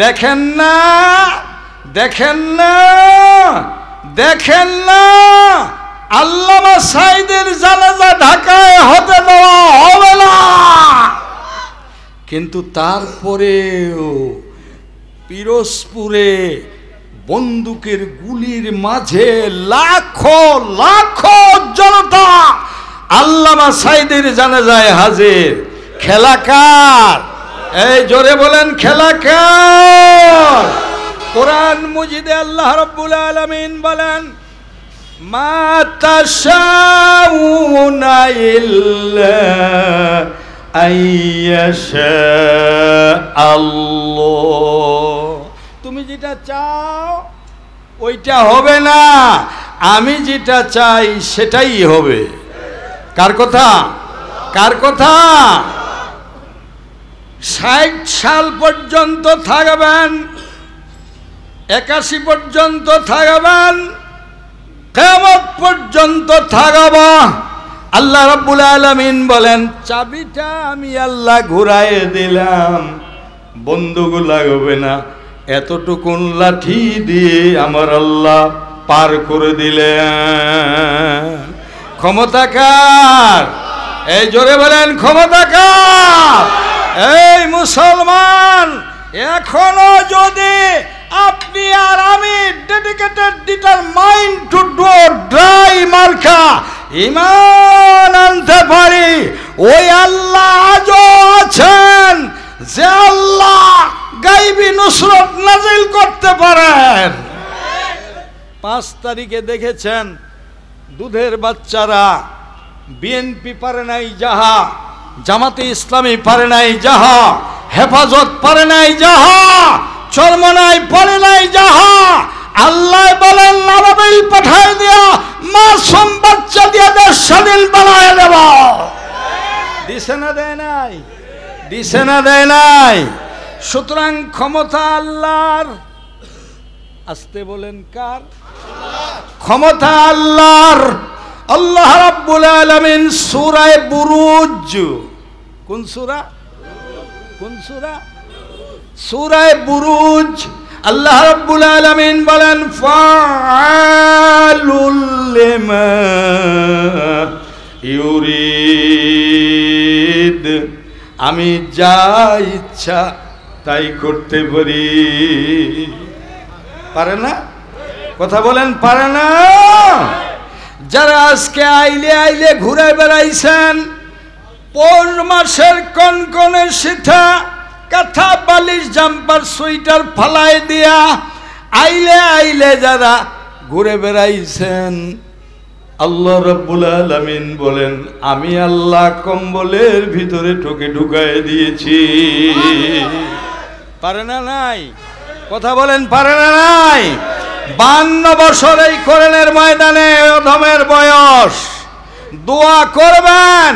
দেখেন না, দেখেন না, দেখেন না, আল্লামা সাঈদের জানাজা ঢাকায় হতে দেওয়া হবে না। কিন্তু তারপরেও পিরোজপুরে বন্দুকের গুলির মাঝে লাখো লাখো জনতা আল্লামা সাঈদের জানাজায় হাজির। খেলা কার? এই জোরে বলেন, খেলা কার? কোরআন মুজিদে আল্লাহ রাব্বুল আলামিন বলেন, মা তাশাউনা ইল্লা আইয়াশা আল্লাহ। তুমি যেটা চাও ওইটা হবে না, আমি যেটা চাই সেটাই হবে। কার কথা? কার কথা? 60 সাল পর্যন্ত থাকবেন, 81 পর্যন্ত থাকবেন, কিয়ামত পর্যন্ত থাকব। আল্লাহ রাব্বুল আলামিন বলেন, চাবিটা আমি আল্লাহ ঘুরাইয়ে দিলাম, বন্দুক লাগবে না, এতটুকুন লাঠি দিয়ে আমার আল্লাহ পার করে দিলেন। ক্ষমতা কার? এই জোরে বলেন, ক্ষমতা কার? এই মুসলমান, এখনো যদি আপনি আর আমি dedicated determined to do dry মার্কা ঈমান আনতে পারি, ওই আল্লাহ আজও আছেন যে আল্লাহ গায়বী নুসরত নাজিল করতে পারেন। 5 তারিখে দেখেছেন দুধের বাচ্চারা, বিএনপি পারে নাই যাহা, জামাতে ইসলামী পারে নাই যাহা, হেফাজত পারে নাই যাহা, চরমনাই পারে নাই যাহা, আল্লাহ বলেন নাবাবিল পাঠায় দিয়া মাসুম বাচ্চা দিয়া দেশ স্বাধীন বানায় দেব। দিছে না দেয় নাই? দিছে না দেয় নাই? সুতরাং ক্ষমতা আল্লাহর। আসতে বলেন, কার? ক্ষমতা আল্লাহর। আল্লাহ রাব্বুল আলামিন সূরা বুরুজ, কোন সূরা? কোন সূরা? সূরা বুরুজ। আল্লাহ রাব্বুল আলামিন বলেন, ফাআলুল লিমা ইউরিদ, আমি যা ইচ্ছা তাই করতে পারি। পারে না? কথা বলেন, পারে না? যারা আজকে আইলে আইলে ঘুরে বেড়াইছেন, পৌষ মাসের কনকনে শীতে কাঁথা বালিশ জাম্পার সোয়েটার ফালাই দিয়া আইলে আইলে যারা ঘুরে বেড়াইছেন, আল্লাহ রাব্বুল আলামিন বলেন, আমি আল্লাহ কম্বলের ভিতরে টোকে ঢুকায় দিয়েছি। পারে না নাই? কথা বলেন, পারে না নাই? 52 বছর এই কোরআনের ময়দানে অধমের বয়স। দোয়া করবেন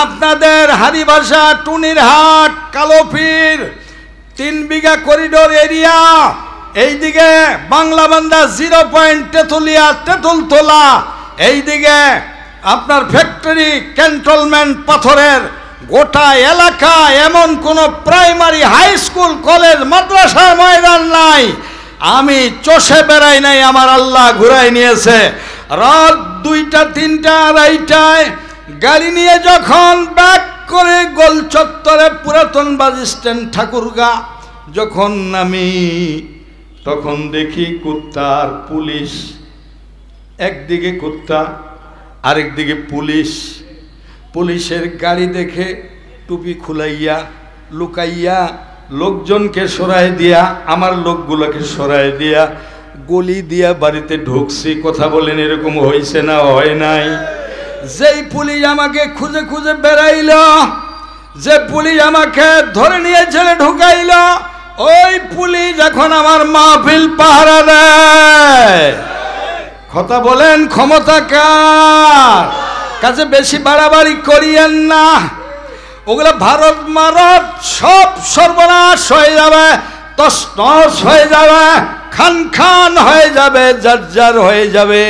আপনাদের হারিবাসা, টুনিরহাট, কালোপীর 3 বিঘা করিডোর এরিয়া, এইদিকে বাংলাবান্ধা 0 পয়েন্ট তেতুলিয়া, তেতুলতলা, এইদিকে আপনার ফ্যাক্টরি, ক্যান্টনমেন্ট পাথরের গোটা এলাকা, এমন কোনো প্রাইমারি, হাই স্কুল, কলেজ, মাদ্রাসার ময়দান নাই। আমি চষে বেড়াই নাই, আমার আল্লাহ ঘুরাই নিয়েছে। রাত 2টা, 3টা, 2:30টায় গাড়ি নিয়ে যখন ব্যাক করে গোল চত্বরে পুরাতন বাস স্ট্যান্ড ঠাকুরগা যখন নামি, তখন দেখি কুত্তা আর পুলিশ, একদিকে কুত্তা আরেকদিকে পুলিশ। পুলিশের গাড়ি দেখে টুপি খুলাইয়া লুকাইয়া লোকজনকে সরাই দিয়া, আমার লোকগুলোকে সরাই দিয়া গলি দিয়া বাড়িতে ঢুকছি। কথা বলেন, এরকম হয়েছে না হয় নাই? যেই পুলিশ আমাকে খুঁজে খুঁজে বেড়াইল, যে পুলিশ আমাকে ধরে নিয়ে ছেলে ঢুকাইল, ওই পুলিশ এখন আমার মাহফিল পাহারা দেয়। কথা বলেন, ক্ষমতা কার? কাছে বেশি বাড়াবাড়ি করিয়েন না, ওগুলো ভারত মারত সব সর্বনাশ হয়ে যাবে, তছনছ হয়ে যাবে, খান খান হয়ে যাবে, জার্জার হয়ে যাবে।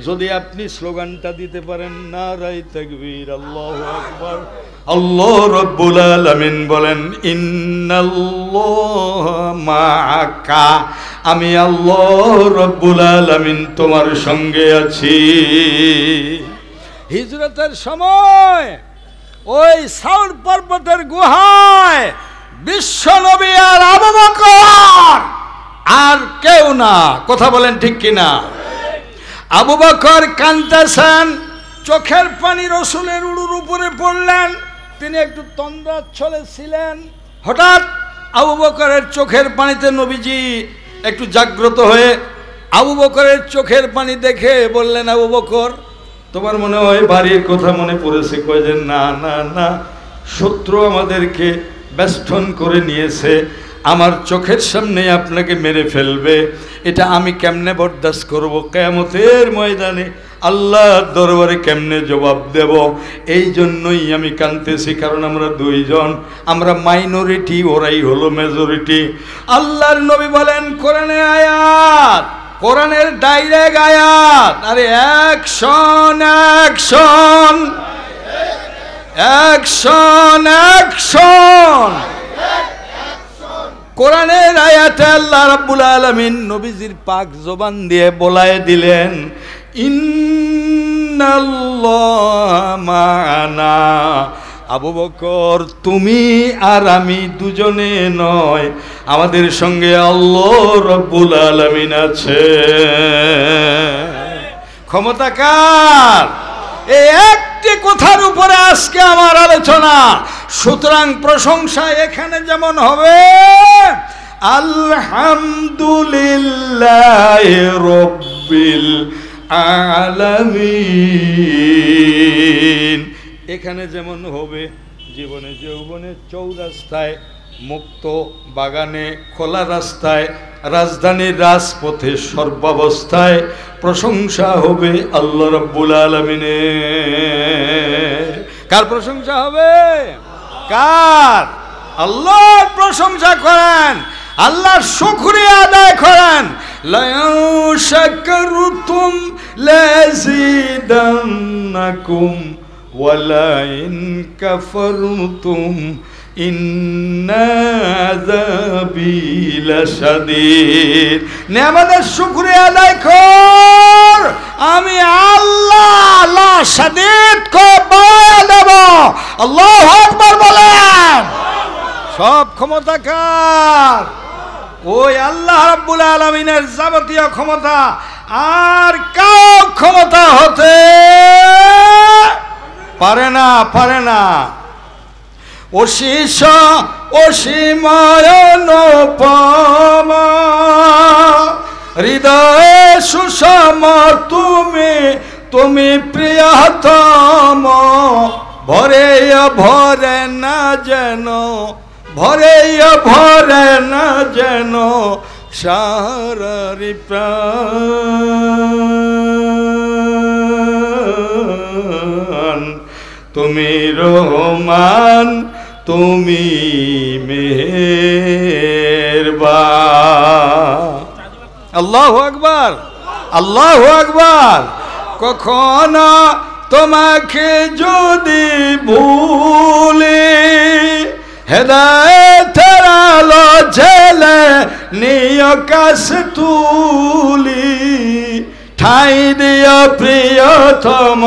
যদি আপনি স্লোগানটা দিতে পারেন, নারায়ে তাকবীর, আল্লাহু আকবার। আল্লাহ রাব্বুল আলামিন বলেন, ইন্নাল্লাহা মাআকা, আমি আল্লাহ রাব্বুল আলামিন তোমার সঙ্গে আছি। হিজরতের সময় ওই সাউর পর্বতের গুহায় বিশ্ব নবী আর আবু বকর, আর কেউ না। কথা বলেন ঠিক কিনা? আবু বকর কাঁদতেছেন, চোখের পানি রাসূলের উড়ুর উপরে পড়লেন। তিনি একটু তন্দ্রাচ্ছলে ছিলেন। হঠাৎ আবু বকরের চোখের পানিতে নবীজি একটু জাগ্রত হয়ে আবু বকরের চোখের পানি দেখে বললেন, আবু বকর, তোমার মনে হয় বাড়ির কথা মনে পড়েছে? কয় যে না না না, শত্রু আমাদেরকে বেষ্টন করে নিয়েছে, আমার চোখের সামনে আপনাকে মেরে ফেলবে, এটা আমি কেমনে বরদাস্ত করব? কিয়ামতের ময়দানে আল্লাহর দরবারে কেমনে জবাব দেব? এই জন্যই আমি কাঁদতেছি, কারণ আমরা দুইজন, আমরা মাইনরিটি, ওরাই হলো মেজরিটি। আল্লাহর নবী বলেন, কোরআনে আয়াত, কোরআনের ডাইরেক্ট আয়াত, আরে অ্যাকশন অ্যাকশন অ্যাকশন অ্যাকশন। কোরআনের আয়াতে আল্লাহ রাব্বুল আলামিন নবীজির পাক জবান দিয়ে বলায় দিলেন, ইন্নাল্লাহা মা'ানা। আবু বকর, তুমি আর আমি দুজনে নয়, আমাদের সঙ্গে আল্লাহ রাব্বুল আলামিন আছে। ক্ষমতা কার? এই একটি কথার উপরে আজকে আমার আলোচনা। সুতরাং প্রশংসা এখানে যেমন হবে আলহামদুলিল্লাহি রাব্বিল আলামিন, এখানে যেমন হবে জীবনে যৌবনে চৌরাস্তায়, মুক্ত বাগানে, খোলা রাস্তায়, রাজধানীর রাজপথে, সর্বাবস্থায় প্রশংসা হবে আল্লাহ রাব্বুল আলামিনের। কার প্রশংসা হবে? কার? আল্লাহর প্রশংসা করেন, আল্লাহর শুকরিয়া আদায় করেন। লাইন শাকারতুম লাযিদান্নাকুম ওয়া লাইন কাফারতুম ইন্না আযাবি লাশাদীদ। নেয়ামতের শুকরিয়া আদায় কর, আমি আল্লাহ লাশাদীদ করে বাড়িয়ে দেব। আল্লাহু আকবার বলেন। সব ক্ষমতা কার? ওই আল্লাহ রাব্বুল আলামিনের যাবতীয় ক্ষমতা, আর কাউ ক্ষমতা হতে পারে না, পারে না। অশীষ অসীমায়নোপম হৃদয়ে সুষম তুমি, তুমি প্রিয়তম। ভরে ভরে না যেন, ভরে ভরে না যেন সারারি প্রাণ। তুমি রহমান, তুমি মেহেরবান। আল্লাহু আকবার, আল্লাহু আকবার। কখনো তোমাকে যদি ভুলি, হেদায়েতের আলো জ্বেলে নিয় কাশ তুলি। ঠাই দিও প্রিয়তম,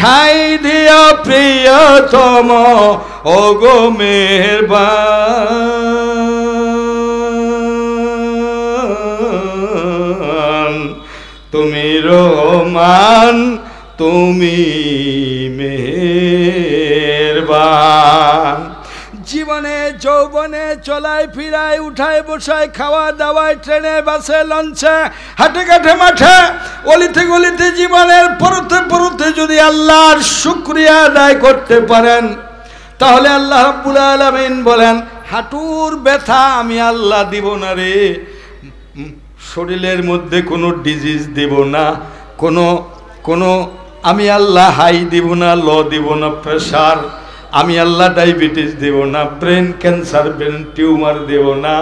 ঠাই দিও প্রিয়তম, ও গো মেহেরবান। তুমি রহমান, তুমি মেহেরবান। জীবনে যৌবনে চলায় ফিরায়, উঠায় বসায়, খাওয়া দাওয়ায়, ট্রেনে বাসে লঞ্চে, হাটে ঘাটে মাঠে, অলিতে গলিতে, জীবনের পরতে পরতে যদি আল্লাহর শুকরিয়া আদায় করতে পারেন, তাহলে আল্লাহ রাব্বুল আলামিন বলেন, হাঁটুর ব্যথা আমি আল্লাহ দিব না রে, শরীরের মধ্যে কোনো ডিজিজ দিব না, কোনো আমি আল্লাহ হাই দিব না, ল দিব না, প্রেশার। আমি আল্লাহ ডায়াবেটিস দেব না, ব্রেন ক্যান্সার, ব্রেন টিউমার দেব না।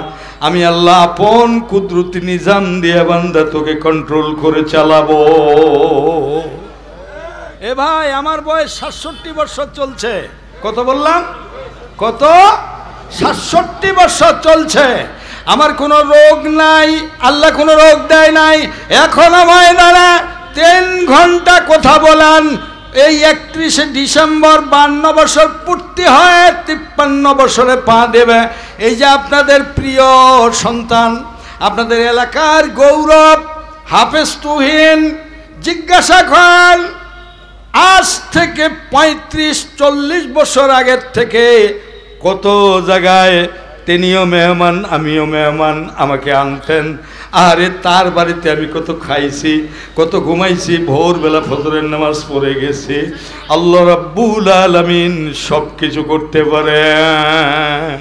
আমি আল্লাহ আপন কুদরতি নিজাম দিয়ে বান্দা তোকে কন্ট্রোল করে চালাবো। এ ভাই, আমার বয়স 67 বছর চলছে। কত বললাম? কত? 67 বছর চলছে। আমার কোনো রোগ নাই, আল্লাহ কোনো রোগ দেয় নাই। এখন আমায় দাঁড়া 3 ঘন্টা কথা বলান। এই 31শে ডিসেম্বর 52 বছর পূর্তি হয়, 53 বছরে পা দেবে। এই যে আপনাদের প্রিয় সন্তান, আপনাদের এলাকার গৌরব হাফেজ তুহিন, জিজ্ঞাসা করেন আজ থেকে 35-40 বছর আগের থেকে কত জায়গায় তিনিও মেহমান, আমিও মেহমান, আমাকে আনতেন। আরে তার বাড়িতে আমি কত খাইছি, কত ঘুমাইছি, ভোরবেলা ফজরের নামাজ পড়ে গেছি। আল্লাহ রাব্বুল আলামিন সব কিছু করতে পারেন।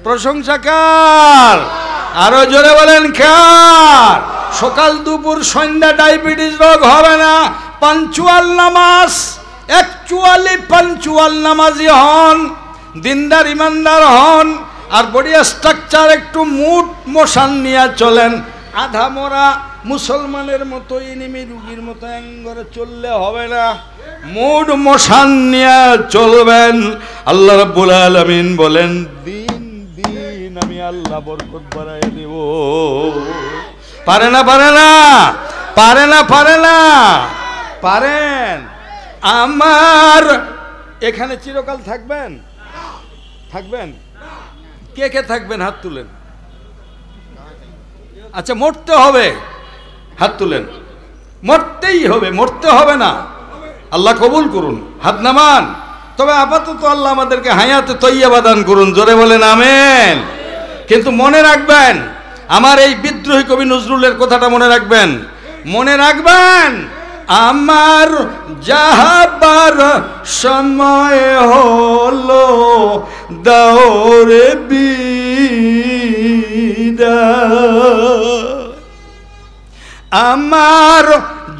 প্রশংসা কার? আরো জোরে বলেন কার? সকাল দুপুর সন্ধ্যা ডায়াবেটিস রোগ হবে না। পাঞ্চুয়াল নামাজ, অ্যাকচুয়ালি পাঞ্চুয়াল নামাজি হন, দিনদার ইমানদার হন, আর বডি স্ট্রাকচার একটু মুড মোশন নিয়ে চলেন। আধা মরা মুসলমানের মতো এনিমি রুগীর মতো অ্যাঙ্গরে চললে হবে না, মুড মোশন নিয়ে চলবেন। আল্লাহ রাব্বুল আলামিন বলেন দিন দিন আমি আল্লাহ বরকত বাড়ায় দেব। পারে না? পারে না? পারে না? পারে না? পারেন। আমার এখানে চিরকাল থাকবেন? থাকবেন? কে কে থাকবেন? হাত তুলেন। আচ্ছা, মরতে হবে? হাত তুলেন। মরতেই হবে, মরতে হবে না? আল্লাহ কবুল করুন, হাত নামান। তবে আপাতত আল্লাহ আমাদেরকে হায়াতে তৈয়বা দান করুন। জোরে বলেন আমিন। কিন্তু মনে রাখবেন, আমার এই বিদ্রোহী কবি নজরুলের কথাটা মনে রাখবেন, মনে রাখবেন, আমার যাহাবার সময় হলো দৌড়ে বিদায়। আমার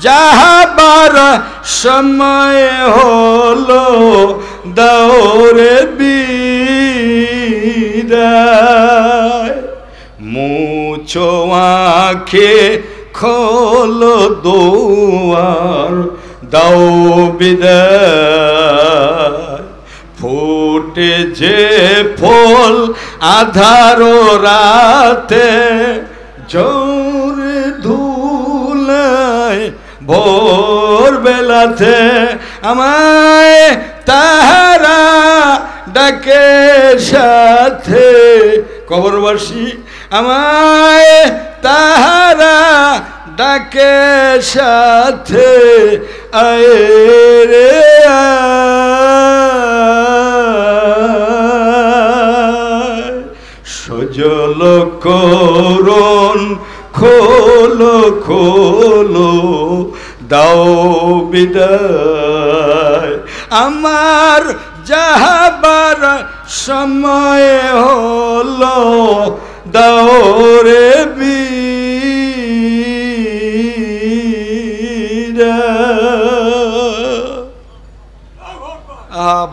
যাহাবার সময় হলো দৌড়ে বিদায়। মুছো আঁখে খোলো দুয়ার, দাও বিদায়। ফুটে যে ফল আধারো রাতে, জোরে ধুলায় ভোর বেলাতে। আমায় তাহারা ডাকে সাথে, কবরবাসী আমায় তাহারা ডাকে সাথে। আয় রে সজল করুন, খোলো খোলো দাও বিদায়। আমার যাহাবার সময় হলো দাও রে বিদায়।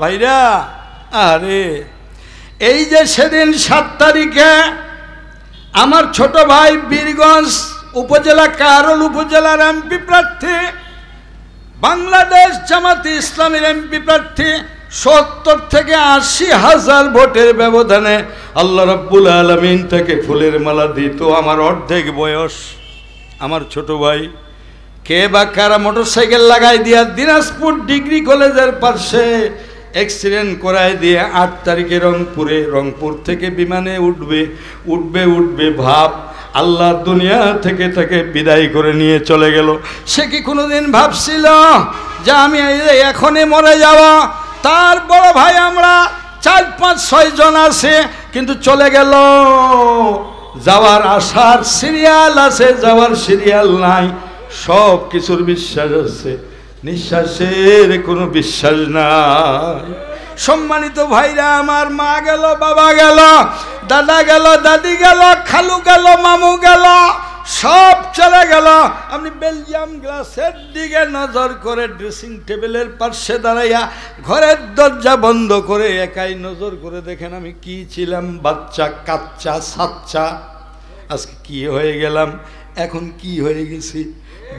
ভাইরা, আরে এই যে সেদিন 7 তারিখে আমার ছোট ভাই বীরগঞ্জ উপজেলা কারল উপজেলার এমপি প্রার্থী, বাংলাদেশ জামাতে ইসলামীর এমপি প্রার্থী 70 থেকে 80 হাজার ভোটের ব্যবধানে আল্লাহ রাব্বুল আলামিন তাকে ফুলের মালা দিত। আমার অর্ধেক বয়স, আমার ছোট ভাই কে বা কারা মোটরসাইকেল লাগাই দিয়া দিনাজপুর ডিগ্রি কলেজের পাশে অ্যাক্সিডেন্ট করায় দিয়ে 8 তারিখে রংপুর থেকে বিমানে উঠবে ভাব আল্লাহ দুনিয়া থেকে তাকে বিদায় করে নিয়ে চলে গেল। সে কি কোনোদিন ভাবছিল যে আমি এখনই মরে যাব? তার বড় ভাই আমরা 4-5-6 জন আছে, কিন্তু চলে গেল। যাওয়ার আসার সিরিয়াল আছে, যাওয়ার সিরিয়াল নাই। সব কিছুর বিশ্বাস আছে, নিঃশ্বাসের কোনো বিশ্বাস নাই। সম্মানিত ভাইরা, আমার মা গেল, বাবা গেল, দাদা গেল, দাদি গেল, খালু গেল, মামু গেল, সব চলে গেল। আপনি বেলজিয়াম গ্লাসের দিকে নজর করে ড্রেসিং টেবিলের পাশে দাঁড়াইয়া ঘরের দরজা বন্ধ করে একাই নজর করে দেখেন আমি কি ছিলাম, বাচ্চা, কাচ্চা, সাচ্চা, আজকে কি হয়ে গেলাম, এখন কি হয়ে গেছি,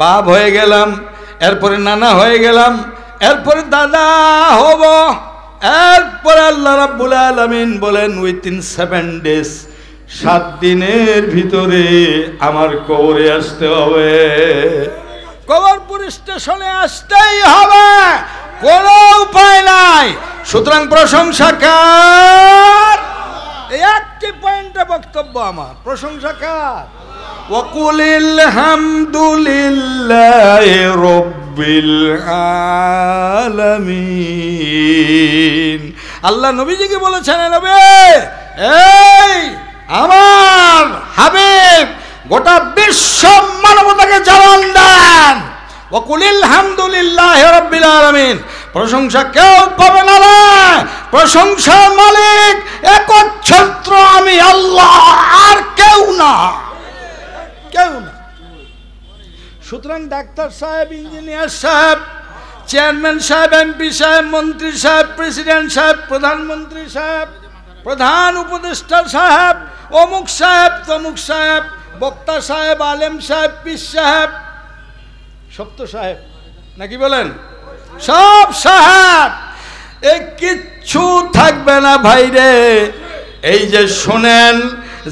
বাপ হয়ে গেলাম, এরপরে নানা হয়ে গেলাম, এরপরে দাদা হব, এরপরে আল্লাহ রাব্বুল আলামিন বলেন উইথিন 7 days, 7 দিনের ভিতরে আমার কবরে আসতে হবে, কবরপুর স্টেশনে আসতেই হবে, কোনো উপায় নাই। সুতরাং প্রশংসা কার? এই একটি পয়েন্টে বক্তব্য আমার, প্রশংসা কার? ওয়াকুলিল হামদুলিল্লাহি রাব্বিল আলামিন। আল্লাহ নবীজিকে বলেছেন, নবী এই আমার হাবিব গোটা বিশ্ব মানবতাকে জানান দেন, ওয়াকুলিল হামদুলিল্লাহি রাব্বিল আলামিন, প্রশংসা কেউ পাবে না, প্রশংসার মালিক একচ্ছত্র আমি আল্লাহ, আর কেউ না, কেউ না। সুতরাং ডাক্তার সাহেব, ইঞ্জিনিয়ার সাহেব, চেয়ারম্যান সাহেব, এমপি সাহেব, মন্ত্রী সাহেব, প্রেসিডেন্ট সাহেব, প্রধানমন্ত্রী সাহেব, প্রধান উপদেষ্টা সাহেব, অমুক সাহেব, তমুক সাহেব, বক্তা সাহেব, আলেম সাহেব, পীর সাহেব, সব তো সাহেব নাকি বলেন? সব সাহেব, এ কিচ্ছু থাকবে না ভাইরে। এই যে শোনেন,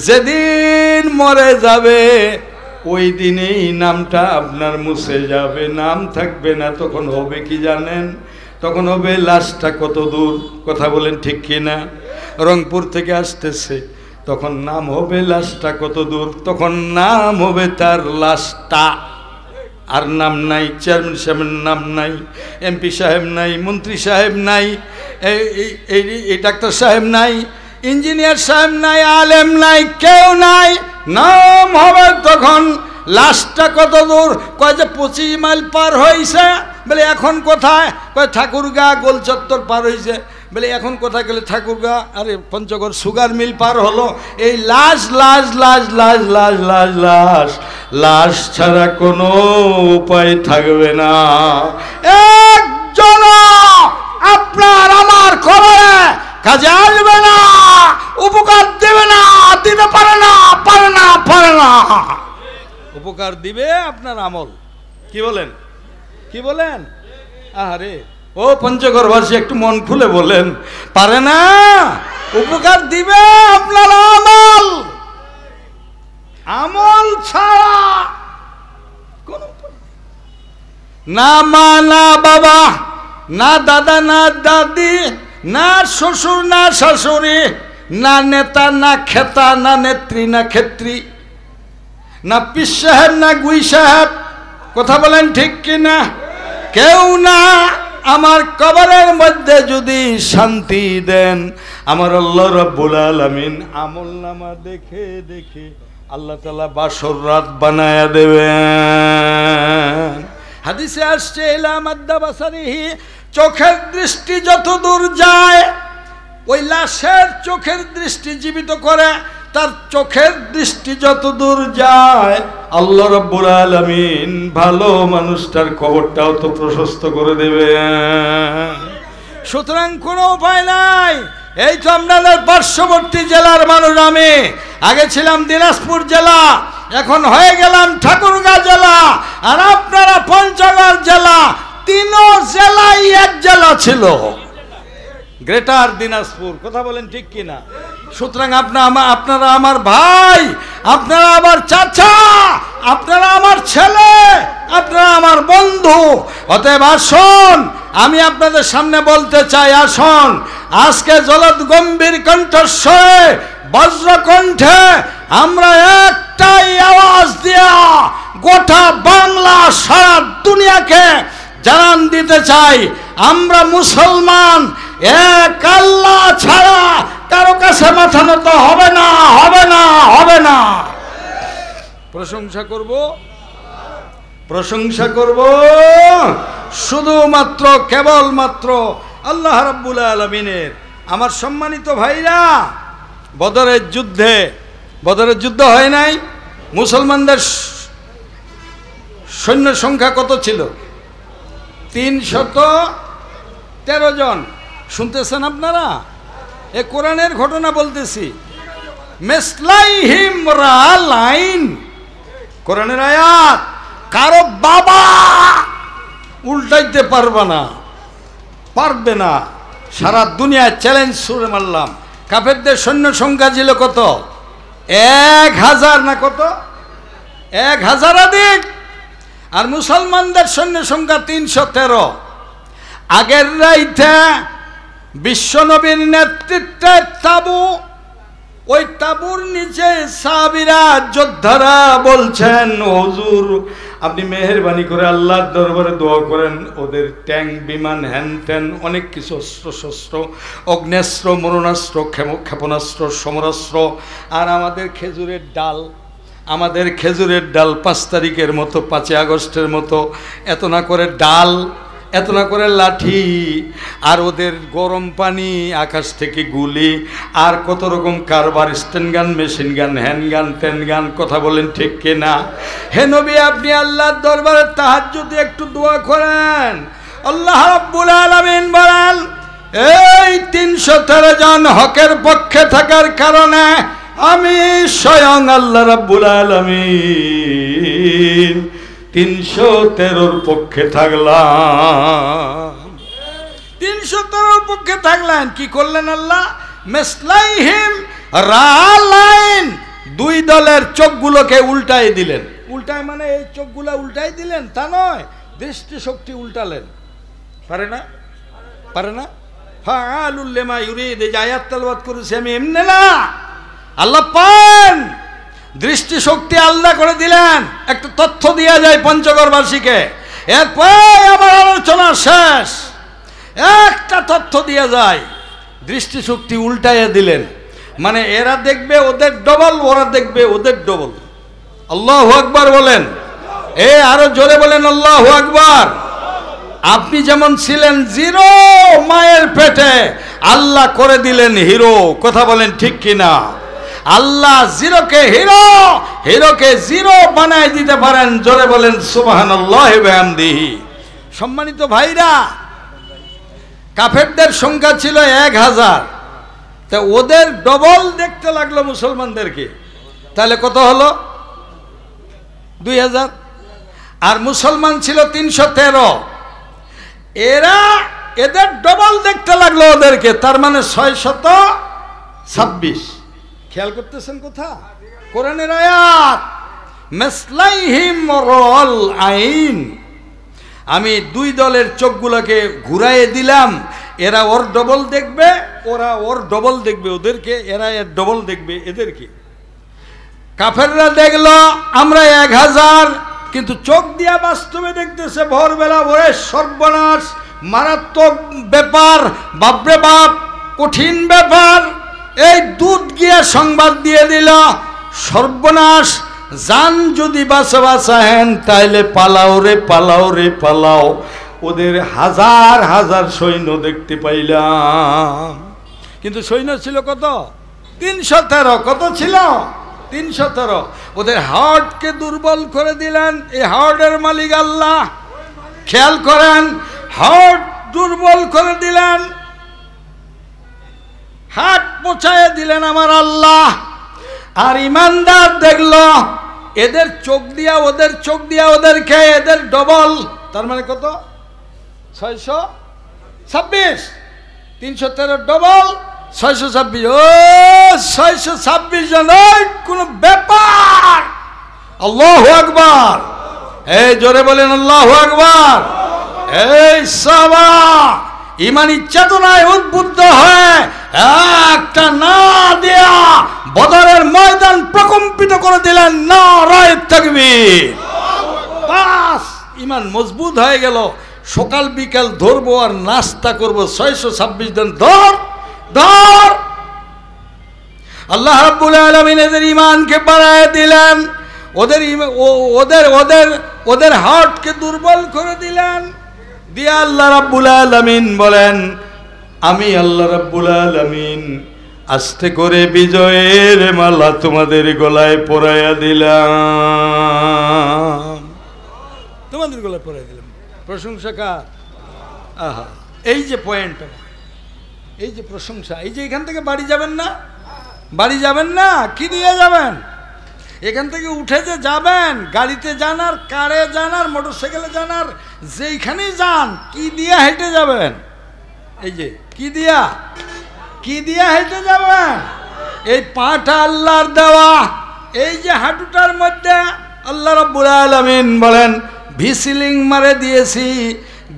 যেদিন মরে যাবে ওই দিনেই নামটা আপনার মুছে যাবে, নাম থাকবে না। তখন হবে কি জানেন? তখন হবে লাশটা কত দূর, কথা বলেন ঠিক কিনা? রংপুর থেকে আসতেছে, তখন নাম হবে লাশটা কত দূর, তখন নাম হবে তার লাশটা, আর নাম নাই। চেয়ারম্যান সাহেবের নাম নাই, এমপি সাহেব নাই, মন্ত্রী সাহেব নাই, এই ডাক্তার সাহেব নাই, ইঞ্জিনিয়ার সাহেব নাই, আলেম নাই, কেউ নাই। নাম হবে তখন লাশটা কত দূর, কয় যে 25 মাইল পার হয়েছে। বলে এখন কোথায়? কয় ঠাকুরগা গোল চত্বর পার হয়েছে। বলে এখন কোথায়? গেলে ঠাকুরগা, আরে পঞ্চগড় সুগার মিল পার হলো। এই লাশ লাশ লাশ লাশ লাশ লাশ লাশ লাশ ছাড়া কোনো উপায় থাকবে না। একজন আপনার আমার কবরে কাজে আসবে না, উপকার দেবে না, দিতে পারে না, পারে না, পারে না। উপকার দিবে আপনার আমল। কি বলেন? কি বলেন? আরে ও পঞ্চগড়বাসী একটু মন খুলে বলেন, পারে না? উপকার দিবে আপনার আমল, আমল ছাড়া কোন না মা, না বাবা, না দাদা, না দাদি, না শ্বশুর, না শাশুড়ি, না নেতা, না খেতা, না নেত্রী, না ক্ষেত্রী, না পীর সাহেব, না গুই সাহেব, কথা বলেন ঠিক কিনা? কেউ না। আমার কবরের মধ্যে যদি শান্তি দেন, আমার আল্লাহ রাব্বুল আলামিন আমলনামা দেখে দেখে আল্লাহ তাআলা বাসর রাত বানায়া দেবেন। হাদিসে আসছে, ইলা মাদ্দা বাসারিহি, চোখের দৃষ্টি যত দূর যায়, ওই লাশের চোখের দৃষ্টি জীবিত করে, তার চোখের দৃষ্টি যত দূর যায়, আল্লাহ রাব্বুল আলামিন ভালো মানুষটার কবরটাও তো প্রশস্ত করে দেবেন। সুতরাং কোনো উপায় নাই। এই তো আপনাদের পার্শ্ববর্তী জেলার মানুষ, আমি আগে ছিলাম দিনাজপুর জেলা, এখন হয়ে গেলাম ঠাকুরগাঁ জেলা, আর আপনারা পঞ্চগড় জেলা। তিনও জেলাই এক জেলা ছিল, গ্রেটার দিনাজপুর, কথা বলেন ঠিক কিনা? সুতরাং আপনারা আমার ভাই, আপনারা আমার চাচা, আপনারা আমার ছেলে, আপনারা আমার বন্ধু। অতএব আসুন, আমি আপনাদের সামনে বলতে চাই, আসুন আজকে জলদ গম্ভীর কণ্ঠস্বরে, বজ্রকণ্ঠে আমরা একটাই আওয়াজ দিয়া গোটা বাংলা, সারা দুনিয়াকে জানান দিতে চাই, আমরা মুসলমান, এক আল্লাহ ছাড়া কারো কাছে মাথা নত হবে না, হবে না, হবে না। প্রশংসা করব, প্রশংসা করব শুধুমাত্র কেবলমাত্র আল্লাহ রাব্বুল আলামিনের। আমার সম্মানিত ভাইরা, বদরের যুদ্ধ হয় নাই? মুসলমানদের সৈন্য সংখ্যা কত ছিল? 313 জন। শুনতেছেন আপনারা? এ কোরআনের ঘটনা বলতেছি। মেসলাইহিম রালাইন, কোরআনের আয়াত। কারো বাবা উল্টাইতে পারবে না, পারবে না। সারা দুনিয়ায় চ্যালেঞ্জ ছুড়ে মারলাম। কাফেরদের সৈন্য সংখ্যা ছিল কত? 1000 না কত? 1000 অধিক। আর মুসলমানদের সৈন্য সংখ্যা 313। আগের রাইতে বিশ্বনবীর নেতৃত্বে তাবু, ওই তাবুর নিচে সাহাবীরা যোদ্ধারা বলছেন, হুজুর আপনি মেহেরবানি করে আল্লাহর দরবারে দোয়া করেন, ওদের ট্যাঙ্ক বিমান হ্যান ত্যান অনেক কিছু অস্ত্র শস্ত্র, অগ্নেস্ত্র, মরণাস্ত্র, ক্ষেপণাস্ত্র, সমরাস্ত্র, আর আমাদের খেজুরের ডাল, আমাদের খেজুরের ডাল 5 তারিখের মতো, 5 আগস্টের মতো এত না করে ডাল, এত না করে লাঠি, আর ওদের গরম পানি, আকাশ থেকে গুলি, আর কত রকম কারবার, স্ট্যান্ড গান, মেশিন গান, হ্যান্ড গান, টেন গান। কথা বলেন ঠিক কিনা? হে নবী, আপনি আল্লাহর দরবারে তাহাজ্জুদে একটু দোয়া করেন। আল্লাহ রাব্বুল আলামিন বলেন, এই 313 জন হকের পক্ষে থাকার কারণে আমি স্বয়ং আল্লাহ রাব্বুল আলামিন 313 পক্ষে থাকলাম। 313 পক্ষে থাকলেন। কি করলেন আল্লাহ? মেসলাইহিম রালাইন, 2 দলের চোখগুলোকে উল্টাই দিলেন। উল্টায় মানে এই চোখগুলো উল্টাই দিলেন তা নয়, দৃষ্টি শক্তি উল্টালেন। পারে না? পারে না? ফাআলুল লিমা ইউরিদ। এই আয়াত তেলাওয়াত করেছি আমি এমনি না, আল্লাহ পান দৃষ্টি শক্তি আলাদা করে দিলেন। একটা তথ্য দেওয়া যায় পঞ্চগড়বাসীকে, এরপর আমার আলোচনা শেষ। একটা তথ্য দেওয়া যায়, দৃষ্টি শক্তি উল্টাইয়া দিলেন। মানে এরা দেখবে ওদের ডবল, ওরা দেখবে ওদের ডবল। আল্লাহু আকবার বলেন। আরো জোরে বলেন আল্লাহু আকবার। আপনি যেমন ছিলেন জিরো মায়ের পেটে, আল্লাহ করে দিলেন হিরো। কথা বলেন ঠিক কিনা? আল্লাহ জিরোকে হিরো, হিরোকে জিরো বানায় দিতে পারেন। জোরে বলেন সুবহানাল্লাহি ওয়া বিহামদিহি। সম্মানিত ভাইরা, কাফেরদের সংখ্যা ছিল 1000, তা ওদের ডবল দেখতে লাগলো মুসলমানদেরকে। তাহলে কত হলো? 2000। আর মুসলমান ছিল 313, এদের ডবল দেখতে লাগলো ওদেরকে, তার মানে 626। খেয়াল করতেছেন কথা? কোরআনের আয়াত। মেসলাইহিম রাল আইন, আমি 2 দলের চোখগুলোকে ঘুরাইয়ে দিলাম। এরা ওর ডবল দেখবে, ওরা ওর ডবল দেখবে ওদেরকে, এরা এর ডবল দেখবে এদেরকে। কাফেররা দেখলো আমরা 1000, কিন্তু চোখ দিয়া বাস্তবে দেখতেছে ভোরবেলা ভোরে সর্বনাশ, মারাত্মক ব্যাপার, বাপরে বাপ, কঠিন ব্যাপার। এই দুধ গিয়া সংবাদ দিয়ে দিল, সর্বনাশ, জান যদি বাঁচাহেন তাইলে পালাও রে পালাও রে পালাও। ওদের হাজার হাজার সৈন্য দেখতে পাইলাম, কিন্তু সৈন্য ছিল কত? 313। কত ছিল? 313। ওদের হার্টকে দুর্বল করে দিলেন। এই হার্টের মালিক আল্লাহ। খেয়াল করেন, হার্ট দুর্বল করে দিলেন, হাত পৌঁছায় দিলেন আমার আল্লাহ। আর ইমানদার দেখলো এদের চোখ দিয়া, ওদের চোখ দিয়া ওদেরকে, এদের ডবল। তার মানে কত? 626। 313 ডবল 626। ও 626 জন, কোন ব্যাপার। আল্লাহু আকবার। এই জোরে বলেন আল্লাহু আকবার। এই সাহাবা ইমানি চেতনায় উদ্বুদ্ধ হয়ে একটা না দেয়া বদরের ময়দান প্রকম্পিত করে দিলেন। নারায়ে তাকবীর। বাস, ইমান মজবুত হয়ে গেল। সকাল বিকাল ধরবো আর নাস্তা করবো। 626 জন ধর ধর। আল্লাহ রাব্বুল আলামিন এদের ইমানকে বাড়ায় দিলেন, ওদের হার্টকে দুর্বল করে দিলেন। দিয়া আল্লাহ রাব্বুল আলামিন বলেন, আমি আল্লাহ রাব্বুল আলামিন আস্তে করে বিজয়ের মালা তোমাদের গলায় পরাইয়া দিলাম, তোমাদের গলায় পরাইয়া দিলাম। প্রশংসা কার? আহা, এই যে পয়েন্ট, এই যে প্রশংসা, এই যে এখান থেকে বাড়ি যাবেন না, বাড়ি যাবেন না, কি দিয়ে যাবেন? এখান থেকে উঠে যে যাবেন, গাড়িতে যান আর কারে যান আর মোটরসাইকেলে যান আর যেইখানেই যান, কি দিয়া হেঁটে যাবেন? এই যে কি দিয়া, কি দিয়া হেঁটে যাবেন? এই পাটা আল্লাহর দেওয়া। এই যে হাঁটুটার মধ্যে আল্লাহ রাব্বুল আলামিন বলেন ভিসিলিং মারে দিয়েছি,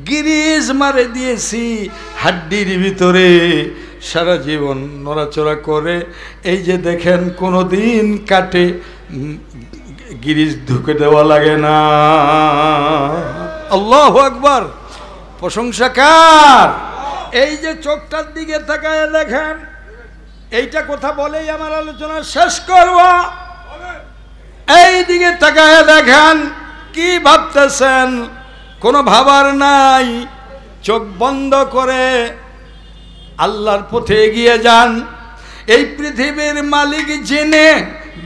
গিরিজ মারে দিয়েছি, হাড্ডির ভিতরে সারা জীবন নড়াচড়া করে। এই যে দেখেন কোনো দিন কাটে গিরিজ ঢুকে দেওয়া লাগে না। আল্লাহু আকবার, প্রশংসা কার? এই যে চোখটার দিকে তাকায় দেখেন, এইটা কথা বলেই আমার আলোচনা শেষ করব। এই দিকে তাকায় দেখেন, কি ভাবতেছেন? কোনো ভাবার নাই, চোখ বন্ধ করে আল্লাহর পথে এগিয়ে যান। এই পৃথিবীর মালিক যিনি,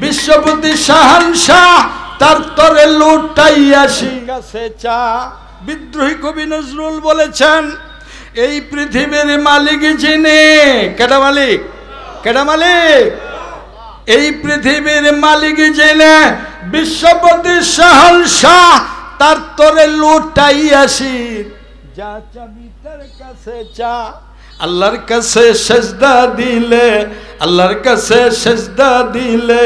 বিশ্বপতি শাহানশাহ, তার তরে লুটাইয়া শিগাছে চা। বিদ্রোহী কবি নজরুল বলেছেন এই পৃথিবীর মালিক যিনি, কেডা মালিক? কেডা মালিক? এই পৃথিবীর মালিক যিনি, বিশ্বপতি শাহানশাহ, তার তরে লুটাইয়াছি যা চাবি তার কাছে চা। আল্লাহর কাছে সেজদা দিলে, আল্লাহর কাছে সেজদা দিলে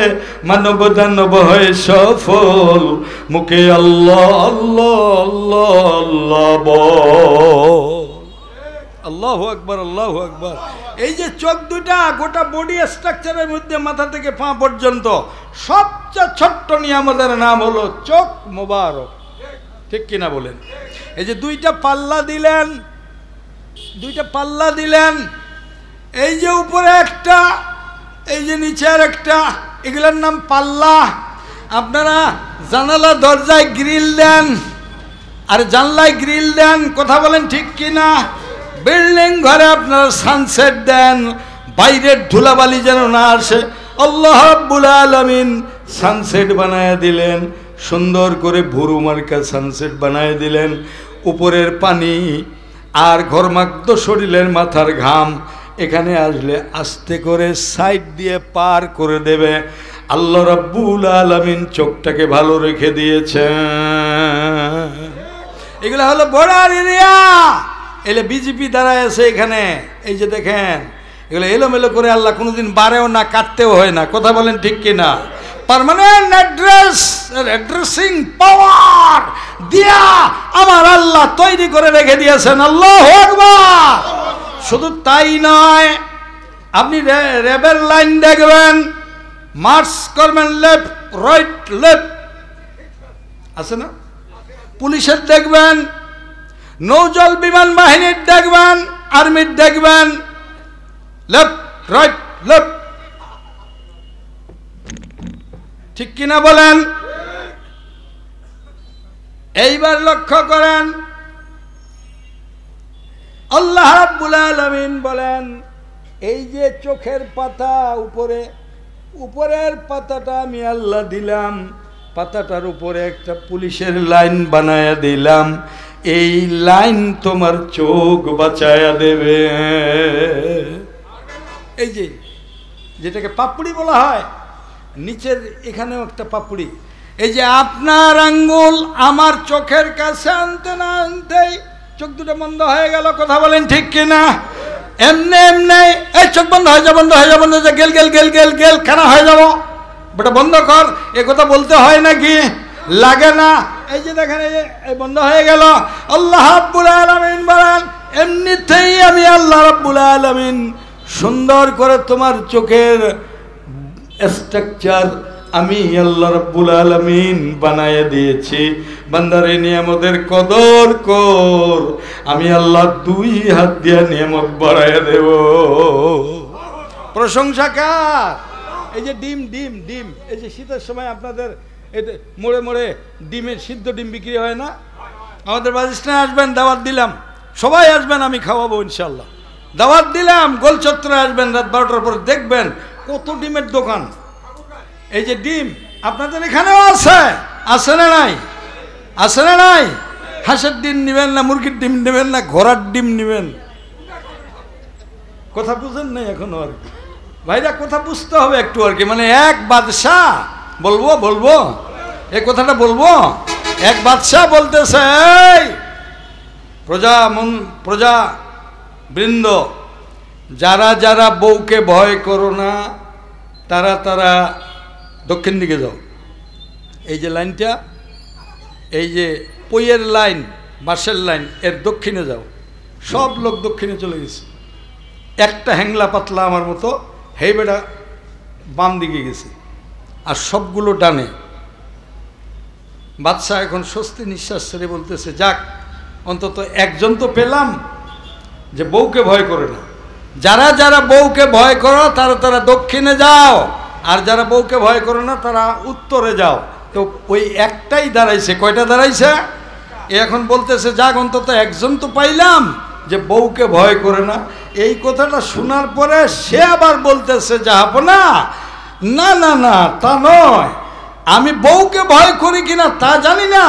মানব দানব হয় সফল। মুখে আল্লাহ আল্লাহ আল্লাহ আল্লাহ বল। আল্লাহু আকবার, আল্লাহু আকবার। এই যে চোখ দুটা গোটা বডি স্ট্রাকচারের মধ্যে মাথা থেকে পা পর্যন্ত সবচেয়ে ছোট্ট নিয়ামতের নাম হলো চোখ মোবারক, ঠিক কিনা বলেন? এই যে দুইটা পাল্লা দিলেন, দুইটা পাল্লা দিলেন, এই যে উপরে একটা, এই যে নিচে আর একটা, এগুলোর নাম পাল্লা। আপনারা জানালা দরজায় গ্রিল দেন আর জানলায় গ্রিল দেন, কথা বলেন ঠিক কিনা? বিল্ডিং ঘরে আপনারা সানসেট দেন, বাইরের ধুলাবালি যেন না আসে। আল্লাহ রাব্বুল আলামিন সানসেট বানায় দিলেন, সুন্দর করে ভুরু মার্কা সানসেট বানায় দিলেন। উপরের পানি আর ঘরমাক্ত শরীরের মাথার ঘাম এখানে আসলে আস্তে করে সাইড দিয়ে পার করে দেবে। আল্লাহ রাব্বুল আলামিন চোখটাকে ভালো রেখে দিয়েছেন। এগুলো হলো বর্ডার এরিয়া। এলে বিজেপি দাঁড়ায় আছে এখানে, এই যে দেখেন, এগুলো এলোমেলো করে আল্লাহ কোনোদিন বাড়েও না, কাটতেও হয় না, কথা বলেন ঠিক কিনা? পার্মানেন্ট অ্যাড্রেসিং পাওয়ার দিয়া আমার আল্লাহ তৈরি করে রেখে দিয়েছেন। আল্লাহু আকবার। শুধু তাই নয়, আপনি রেবের লাইন দেখবেন, মার্চ করবেন লেফট রাইট লেফট, আছে না? পুলিশের দেখবেন, নৌজল বিমান বাহিনীর দেখবেন, আর্মির দেখবেন, লেফট রাইট লেফট, ঠিক কিনা বলেন? এইবার লক্ষ্য করেন, আল্লাহ রাব্বুল আলামিন বলেন এই যে চোখের পাতা উপরে, উপরের পাতাটা আমি আল্লাহ দিলাম, পাতাটার উপরে একটা পুলিশের লাইন বানায়া দিলাম। এই লাইন তোমার চোখ বাঁচায়া দেবে। এই যে যেটাকে পাপড়ি বলা হয়, নিচের এখানেও একটা পাপড়ি। এই যে আপনার আঙ্গুল আমার চোখের কাছে আনতে না আনতেই চোখ দুটো বন্ধ হয়ে গেল, কথা বলেন ঠিক কিনা? এমনি এমনি এই চোখ বন্ধ হয়ে যা, বন্ধ হয়ে যা, বন্ধ হয়ে যা, গেল গেল গেল গেল গেল, খানা হয়ে যাব, বেটা বন্ধ কর, এ কথা বলতে হয় নাকি? লাগে না। এই যে দেখেন, এই বন্ধ হয়ে গেল। আল্লাহ রাব্বুল আলামিন বলেন এমনিতেই আমি আল্লাহ রাব্বুল আলামিন সুন্দর করে তোমার চোখের স্ট্রাকচার আমি আল্লাহ রাব্বুল আলামিন বানায় দিয়েছি। বান্দারে নিয়ামতের কদর কর, আমি আল্লাহ দুই হাত দিয়ে নিয়ামত বাড়ায় দেব। প্রশংসা কার? এই যে ডিম ডিম ডিম, এই যে শীতের সময় আপনাদের এটা মোড়ে মোড়ে ডিমের সিদ্ধ ডিম বিক্রি হয় না? আমাদের বাজিস্তানে আসবেন, দাওয়াত দিলাম, সবাই আসবেন, আমি খাওয়াবো ইনশাল্লাহ। দাওয়াত দিলাম, গোল চত্বরে আসবেন রাত 12টার পর, দেখবেন কত ডিমের দোকান। এই যে ডিম আপনাদের এখানেও আছে, আছে না নাই? আছে না নাই? হাঁসের ডিম নেবেন না মুরগির ডিম নেবেন না ঘোড়ার ডিম নেবেন? কথা বুঝেন নাই এখনো আর কি ভাইরা, কথা বুঝতে হবে একটু আর কি। মানে এক বাদশাহ, বলবো এই কথাটা বলবো, এক বাদশাহ বলতেছে, এই প্রজা বৃন্দ, যারা যারা বউকে ভয় করো না তারা তারা দক্ষিণ দিকে যাও। এই যে লাইনটা, এই যে পইয়ের লাইন, বাঁশের লাইন, এর দক্ষিণে যাও। সব লোক দক্ষিণে চলে গেছে। একটা হ্যাংলা পাতলা আমার মতো হেই বেটা বাম দিকে গেছে, আর সবগুলো ডানে। বাদশাহ এখন স্বস্তি নিঃশ্বাস ছেড়ে বলতেছে, যাক অন্তত একজন তো পেলাম যে বউকে ভয় করে না। যারা যারা বউকে ভয় করো তারা তারা দক্ষিণে যাও, আর যারা বউকে ভয় করো না তারা উত্তরে যাও। তো ওই একটাই দাঁড়াইছে। কয়টা দাঁড়াইছে? এখন বলতেছে, যাক অন্তত একজন তো পাইলাম যে বউকে ভয় করে না। এই কথাটা শোনার পরে সে আবার বলতেছে, জাহাপনা, না না না, তা নয়, আমি বউকে ভয় করি কিনা তা জানি না,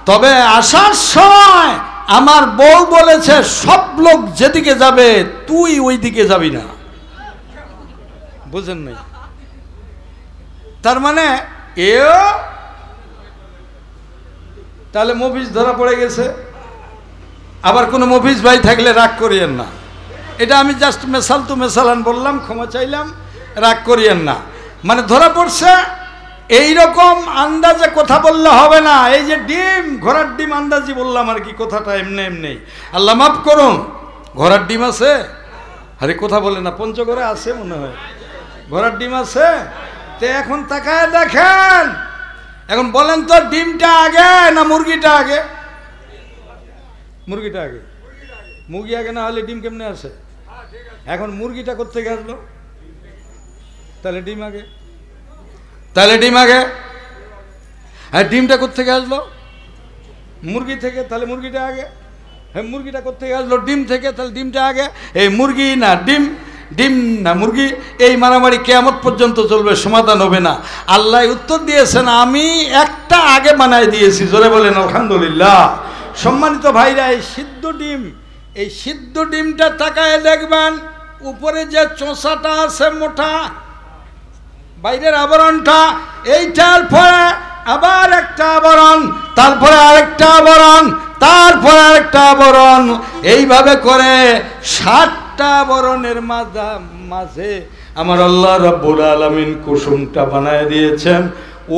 তবে আসার সময় আমার বউ বলেছে সব লোক যেদিকে যাবে তুই ওই দিকে যাবি না। বুঝেন নাই? তার মানে এও তাহলে মফিজ ধরা পড়ে গেছে। আবার কোনো মফিজ ভাই থাকলে রাগ করিয়েন না, এটা আমি জাস্ট মেসাল তো মেসালান বললাম, ক্ষমা চাইলাম, রাগ করিয়েন না। মানে ধরা পড়ছে, এইরকম আন্দাজে কথা বললে হবে না। এই যে ডিম, ঘোড়ার ডিম আন্দাজি বললাম আর কি, কথাটা এমনি এমনি। আল্লাহ মাফ করুন, ঘোড়ার ডিম আছে? আরে কথা বলে না, পঞ্চগড়ে আছে মনে হয়, ঘোড়ার ডিম আছে। তো এখন তাকায় দেখেন, এখন বলেন তো ডিমটা আগে না মুরগিটা আগে? মুরগিটা আগে। মুরগি আগে না হলে ডিম কেমনে আসে? এখন মুরগিটা কোত্থেকে আসলো? তাহলে ডিম আগে, তাহলে ডিম আগে। হ্যাঁ, ডিমটা কোত্থেকে আসলো? মুরগি থেকে, তাহলে মুরগিটা আগে। হ্যাঁ, মুরগিটা কোত্থেকে আসলো? ডিম থেকে, তাহলে ডিমটা আগে। এই মুরগি না ডিম, ডিম না মুরগি, এই মারামারি কিয়ামত পর্যন্ত চলবে, সমাধান হবে না। আল্লাহ উত্তর দিয়েছেন, আমি একটা আগে বানাই দিয়েছি। জোরে বলেন আলহামদুলিল্লাহ। সম্মানিত ভাইরা, এই সিদ্ধ ডিম, এই সিদ্ধ ডিমটা তাকায় দেখবেন, উপরে যে চোষাটা আছে মোটা, বাইরের আবরণটা, এইটার পরে আবার একটা আবরণ, তারপরে আরেকটা আবরণ, তারপরে আরেকটা আবরণ, এইভাবে করে 7টা আবরণের মাঝে আমার আল্লাহ রাব্বুল আলামিন কুসুমটা বানায় দিয়েছেন।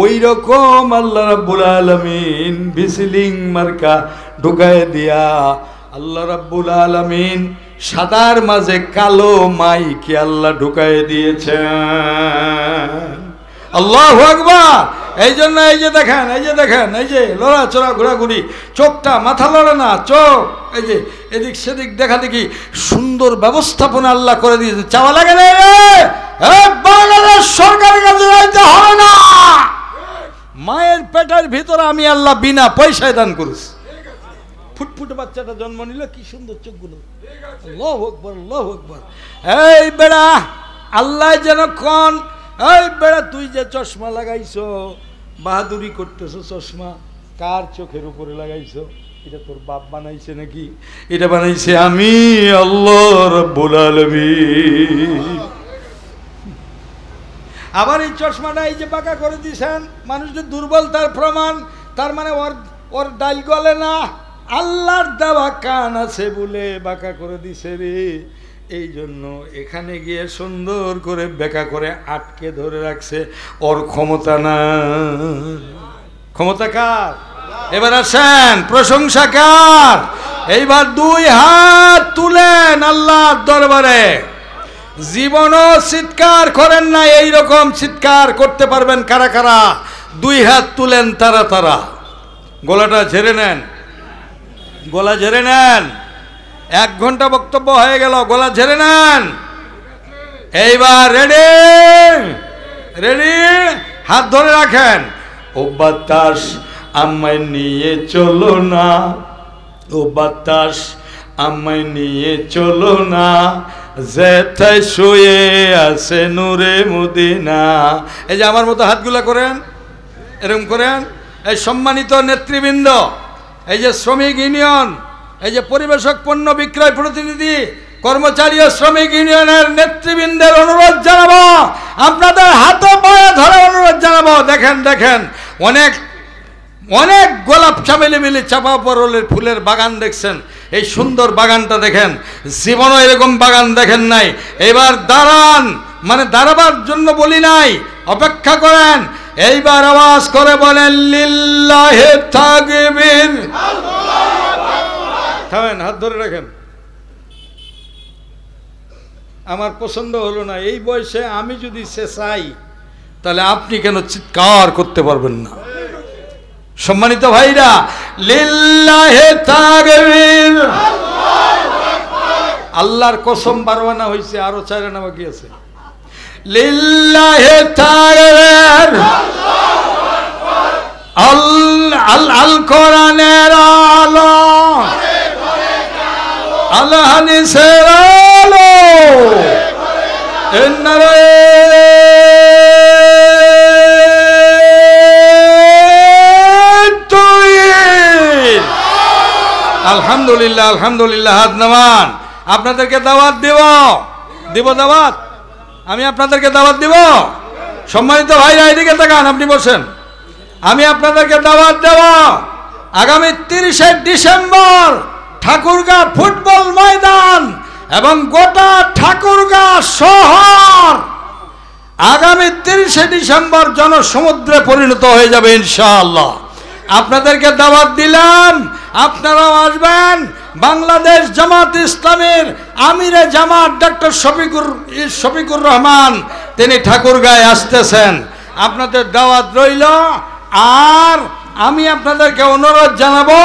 ওই রকম আল্লাহ রাব্বুল আলামিন ভিসিলিং মার্কা ঢুকায় দিয়া আল্লাহ রাব্বুল আলামিন সাদার মাঝে কালো মাইকে আল্লাহ ঢুকায় দিয়েছেন। আল্লাহু আকবার। এই জন্য এই যে দেখেন, এই যে দেখেন, এই যে লড়াচড়া ঘোরাঘুরি, চোখটা মাথা লড়ে না, চোখ এই যে এদিক সেদিক দেখা দেখি, সুন্দর ব্যবস্থাপনা আল্লাহ করে দিয়েছে। চাওয়া লাগে না রে, বাংলাদেশ সরকারের কাছে যাইতে হবে না, মায়ের পেটের ভিতরে আমি আল্লাহ বিনা পয়সায় দান করেছি। ফুটফুটে বাচ্চাটা জন্ম নিল, কি সুন্দর চোখগুলো, আল্লাহু আকবার, আল্লাহু আকবার। এই বেড়া, আল্লাহ যেন কোন, এই বেড়া তুই যে চশমা লাগাইছো, বাহাদুরি করতেছো, চশমা কার চোখের উপরে লাগাইছো? এটা তোর বাপ বানাইছে নাকি? এটা বানাইছে আমি, আল্লাহ রাব্বুল আলামিন। আবার এই চশমাটা এই যে বাঁকা করে দিয়েছেন, মানুষদের দুর্বল তার প্রমাণ। তার মানে ওর ডাইল গলে না, আল্লাহর দেওয়া কান আছে বলে বাঁকা করে দিছে রে। এই জন্য এখানে গিয়ে সুন্দর করে বেঁকা করে আটকে ধরে রাখছে, ওর ক্ষমতা না। ক্ষমতা কার? এবার আসেন, প্রশংসা কার? এইবার 2 হাত তুলেন আল্লাহর দরবারে। জীবনও চিৎকার করেন না, এইরকম চিৎকার করতে পারবেন কারা কারা? 2 হাত তুলেন তারা তারা। গলাটা ঝেড়ে নেন, গলা ঝেড়ে নেন। 1 ঘন্টা বক্তব্য হয়ে গেল, গলা ঝেড়ে নেন। এইবার রেডি, রেডি, হাত ধরে রাখেন। ও বাতাস আমায় নিয়ে চলো না, ও বাতাস আমায় নিয়ে চলো না যেথায় শুয়ে আছে নূরে মদিনা। এই যে আমার মতো হাতগুলা করেন, এরকম করেন। এই সম্মানিত নেতৃবৃন্দ, এই যে শ্রমিক ইউনিয়ন, এই যে পরিবেশক পণ্য বিক্রয় প্রতিনিধি, কর্মচারী ও শ্রমিক ইউনিয়নের নেতৃবৃন্দের অনুরোধ জানাবো, আপনাদের হাতে পায়ে ধরে অনুরোধ জানাবো। দেখেন দেখেন, অনেক অনেক গোলাপ চামেলি মিলি চাপা পরলের ফুলের বাগান দেখছেন, এই সুন্দর বাগানটা দেখেন, জীবনও এরকম বাগান দেখেন নাই। এবার দাঁড়ান, মানে দাঁড়াবার জন্য বলি নাই, অপেক্ষা করেন। এইবার আওয়াজ করে বলেন লিল্লাহি তাকবীর। থামেন, হাত ধরে রাখেন। আমার পছন্দ হলো না, এই বয়সে আমি যদি সে চাই তাহলে আপনি কেন চিৎকার করতে পারবেন না? সম্মানিত ভাইরা, লিল্লাহি তাকবীর। আল্লাহর কসম 12 আনা হয়েছে, আরো 4 আনা বাকি আছে। লিল্লাহি তাকবীর। আল কোরআনের আলো, আল হাদিসের আলো, আলহামদুলিল্লাহ আলহামদুলিল্লাহ। হাত নামান। আপনাদেরকে দাওয়াত দিব দাওয়াত, আমি আপনাদেরকে দাওয়াত দিব। সম্মানিত ভাইরা এদিকে তাকান, আপনি বসেন। আমি আপনাদেরকে দাওয়াত দেব আগামী 30শে ডিসেম্বর ঠাকুরগাঁ ফুটবল ময়দান এবং গোটা ঠাকুরগাঁ শহর আগামী 30শে ডিসেম্বর জনসমুদ্রে পরিণত হয়ে যাবে ইনশাআল্লাহ। আপনাদেরকে দাওয়াত দিলাম, আপনারাও আসবেন। বাংলাদেশ জামাত ইসলামের আমিরে জামাত ডক্টর শফিকুর রহমান তিনি ঠাকুরগাঁয়ে আসতেছেন, আপনাদের দাওয়াত রইল। আর আমি আপনাদেরকে অনুরোধ জানাবো,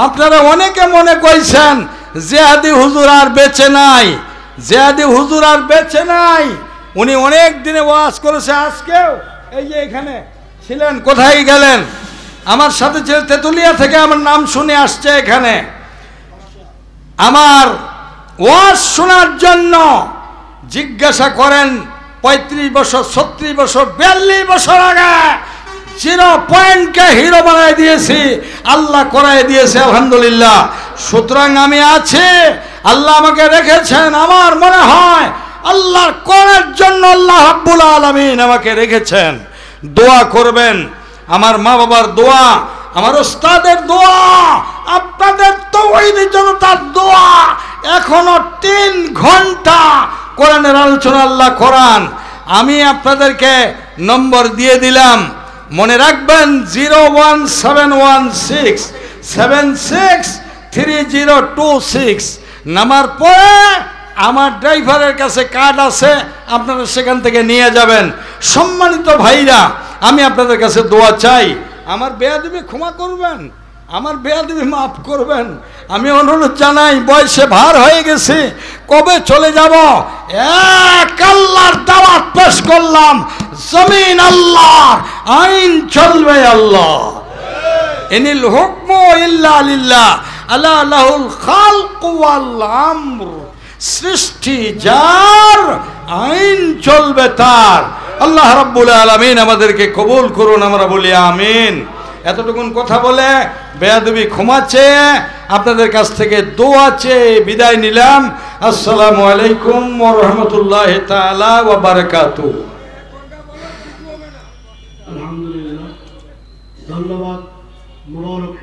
আপনারা অনেকে মনে কইছেন জিহাদি হুজুর আর বেঁচে নাই, জিহাদি হুজুর আর বেঁচে নাই। উনি অনেক দিনে ওয়াজ করেছে, আজকেও এই যে এখানে ছিলেন, কোথায় গেলেন? আমার সাথে ছিল তেতুলিয়া থেকে, আমার নাম শুনে আসছে এখানে আমার ওয়াজ শোনার জন্য। জিজ্ঞাসা করেন 35 বছর, 36 বছর, 42 বছর আগে 0 পয়েন্টকে হিরো বানায় দিয়েছি, আল্লাহ করায় দিয়েছে আলহামদুলিল্লাহ। সুতরাং আমি আছি, আল্লাহ আমাকে রেখেছেন। আমার মনে হয় আল্লাহর করার জন্য আল্লাহ রাব্বুল আলামিন আমাকে রেখেছেন। দোয়া করবেন, আমার মা বাবার দোয়া, আমার ওস্তাদের দোয়া, আপনাদের তাওহীদি জনতার দোয়া। এখনো 3 ঘন্টা কোরআনের আলোচনা, আল্লাহ কোরআন। আমি আপনাদেরকে নম্বর দিয়ে দিলাম, মনে রাখবেন 01716763026 নামার পরে আমার ড্রাইভারের কাছে কার্ড আছে, আপনারা সেখান থেকে নিয়ে যাবেন। সম্মানিত ভাইরা, আমি আপনাদের কাছে দোয়া চাই, আমার বেয়াদবি ক্ষমা করবেন, আমার বেয়াদবি মাফ করবেন। আমি অনুরোধ জানাই, বয়সে ভার হয়ে গেছে, কবে চলে যাব? এক আল্লাহর দাওয়াত পেশ করলাম, জমিন আল্লাহ, আইন চলবে আল্লাহ। ইনিল হুকমু ইল্লা লিল্লাহ, আলা লাহুল খালকু ওয়াল আমর। সৃষ্টি যার, আইন চলবে তার। আল্লাহ রাব্বুল আলামিন আমাদেরকে কবুল করুন, আমরা বলি আমিন। এতটুকুন কথা বলে বেয়াদবি ক্ষমা চেয়ে আপনাদের কাছ থেকে দোয়া চেয়ে বিদায় নিলাম। আসসালামু আলাইকুম ওয়া রাহমাতুল্লাহি তাআলা ওয়া বারাকাতুহু। আলহামদুলিল্লাহ, ধন্যবাদ। মুবারক।